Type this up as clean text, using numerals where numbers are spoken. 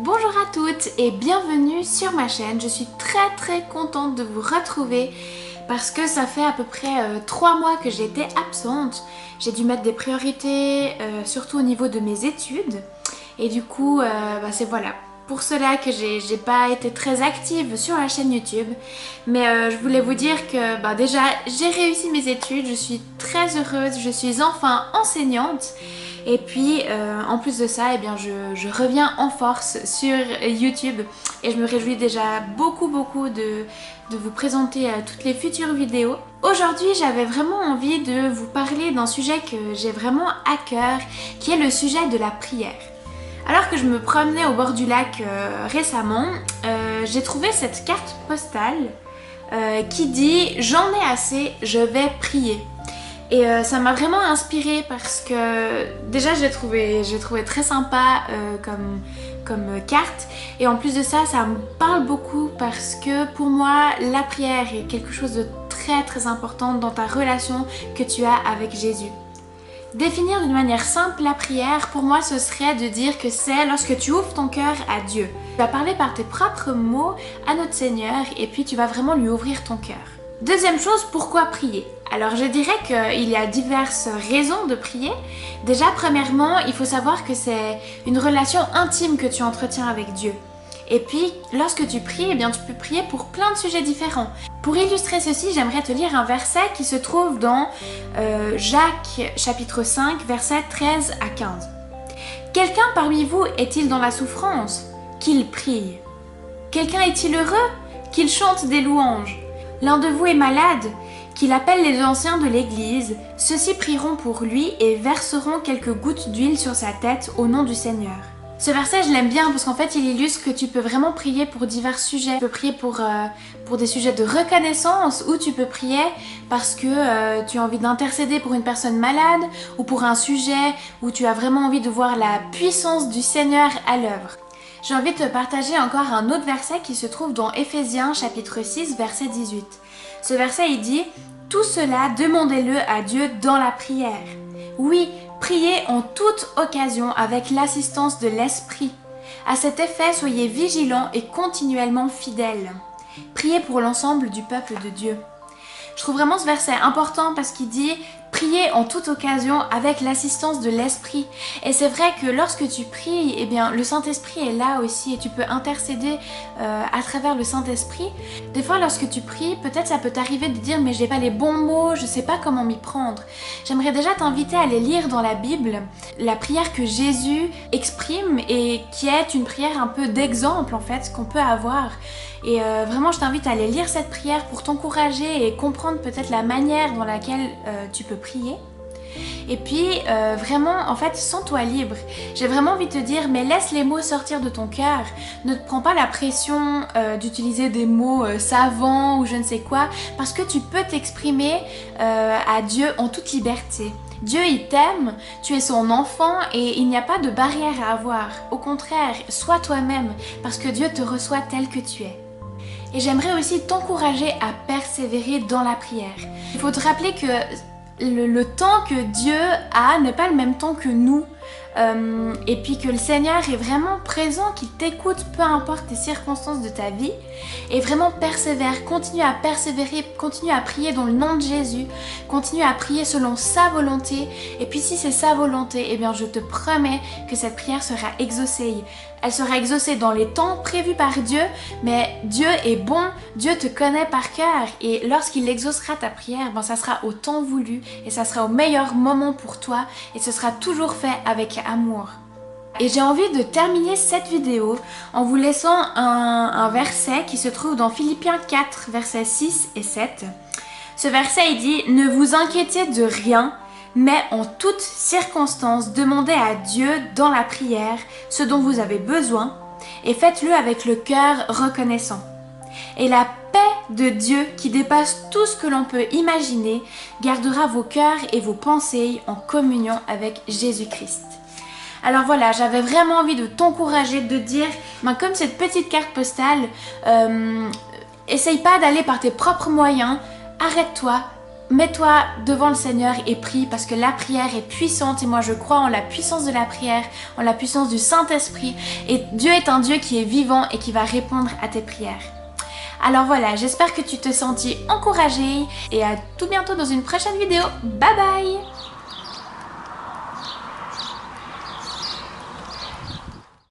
Bonjour à toutes et bienvenue sur ma chaîne. Je suis très contente de vous retrouver parce que ça fait à peu près 3 mois que j'étais absente. J'ai dû mettre des priorités, surtout au niveau de mes études. Et du coup, c'est voilà. Pour cela que j'ai pas été très active sur la chaîne YouTube. Mais je voulais vous dire que déjà j'ai réussi mes études, je suis très heureuse, je suis enfin enseignante. Et puis en plus de ça, je reviens en force sur YouTube et je me réjouis déjà beaucoup de vous présenter toutes les futures vidéos. Aujourd'hui, j'avais vraiment envie de vous parler d'un sujet que j'ai vraiment à cœur, qui est le sujet de la prière. Alors que je me promenais au bord du lac récemment, j'ai trouvé cette carte postale qui dit « J'en ai assez, je vais prier ». Et ça m'a vraiment inspirée parce que déjà j'ai trouvé très sympa comme carte. Et en plus de ça, ça me parle beaucoup parce que pour moi, la prière est quelque chose de très important dans ta relation que tu as avec Jésus. Définir d'une manière simple la prière, pour moi, ce serait de dire que c'est lorsque tu ouvres ton cœur à Dieu. Tu vas parler par tes propres mots à notre Seigneur et puis tu vas vraiment lui ouvrir ton cœur. Deuxième chose, pourquoi prier? Alors je dirais qu'il y a diverses raisons de prier. Déjà, premièrement, il faut savoir que c'est une relation intime que tu entretiens avec Dieu. Et puis, lorsque tu pries, tu peux prier pour plein de sujets différents. Pour illustrer ceci, j'aimerais te lire un verset qui se trouve dans Jacques chapitre 5, versets 13 à 15. « Quelqu'un parmi vous est-il dans la souffrance? Qu'il prie. Quelqu'un est-il heureux? Qu'il chante des louanges. L'un de vous est malade? Qu'il appelle les anciens de l'église. Ceux-ci prieront pour lui et verseront quelques gouttes d'huile sur sa tête au nom du Seigneur. » Ce verset, je l'aime bien parce qu'en fait, il illustre que tu peux vraiment prier pour divers sujets. Tu peux prier pour des sujets de reconnaissance ou tu peux prier parce que tu as envie d'intercéder pour une personne malade ou pour un sujet où tu as vraiment envie de voir la puissance du Seigneur à l'œuvre. J'ai envie de te partager encore un autre verset qui se trouve dans Éphésiens chapitre 6, verset 18. Ce verset, il dit « Tout cela, demandez-le à Dieu dans la prière. » Oui, priez en toute occasion avec l'assistance de l'Esprit. À cet effet, soyez vigilants et continuellement fidèles. Priez pour l'ensemble du peuple de Dieu. Je trouve vraiment ce verset important parce qu'il dit « Priez en toute occasion avec l'assistance de l'Esprit ». Et c'est vrai que lorsque tu pries, le Saint-Esprit est là aussi et tu peux intercéder à travers le Saint-Esprit. Des fois, lorsque tu pries, peut-être ça peut t'arriver de dire « Mais j'ai pas les bons mots, je sais pas comment m'y prendre ». J'aimerais déjà t'inviter à aller lire dans la Bible la prière que Jésus exprime et qui est une prière un peu d'exemple en fait qu'on peut avoir. Et vraiment, je t'invite à aller lire cette prière pour t'encourager et comprendre peut-être la manière dans laquelle tu peux prier. Et puis, vraiment, en fait, sens-toi libre. J'ai vraiment envie de te dire, mais laisse les mots sortir de ton cœur. Ne te prends pas la pression d'utiliser des mots savants ou je ne sais quoi, parce que tu peux t'exprimer à Dieu en toute liberté. Dieu, il t'aime, tu es son enfant et il n'y a pas de barrière à avoir. Au contraire, sois toi-même, parce que Dieu te reçoit tel que tu es. Et j'aimerais aussi t'encourager à persévérer dans la prière. Il faut te rappeler que le temps que Dieu a n'est pas le même temps que nous. Et puis que le Seigneur est vraiment présent, qu'il t'écoute peu importe les circonstances de ta vie. Et vraiment persévère, continue à persévérer, continue à prier dans le nom de Jésus, continue à prier selon sa volonté. Et puis si c'est sa volonté, je te promets que cette prière sera exaucée. Elle sera exaucée dans les temps prévus par Dieu, mais Dieu est bon, Dieu te connaît par cœur et lorsqu'il exaucera ta prière, ça sera au temps voulu et ça sera au meilleur moment pour toi et ce sera toujours fait avec amour. Et j'ai envie de terminer cette vidéo en vous laissant un verset qui se trouve dans Philippiens 4, versets 6 et 7. Ce verset, il dit « Ne vous inquiétez de rien ». Mais en toutes circonstances, demandez à Dieu dans la prière ce dont vous avez besoin et faites-le avec le cœur reconnaissant. Et la paix de Dieu qui dépasse tout ce que l'on peut imaginer gardera vos cœurs et vos pensées en communion avec Jésus-Christ. Alors voilà, j'avais vraiment envie de t'encourager, de dire, comme cette petite carte postale, essaye pas d'aller par tes propres moyens, arrête-toi. mets-toi devant le Seigneur et prie parce que la prière est puissante et moi je crois en la puissance de la prière, en la puissance du Saint-Esprit et Dieu est un Dieu qui est vivant et qui va répondre à tes prières. Alors voilà, j'espère que tu te sentis encouragée et à tout bientôt dans une prochaine vidéo. Bye bye!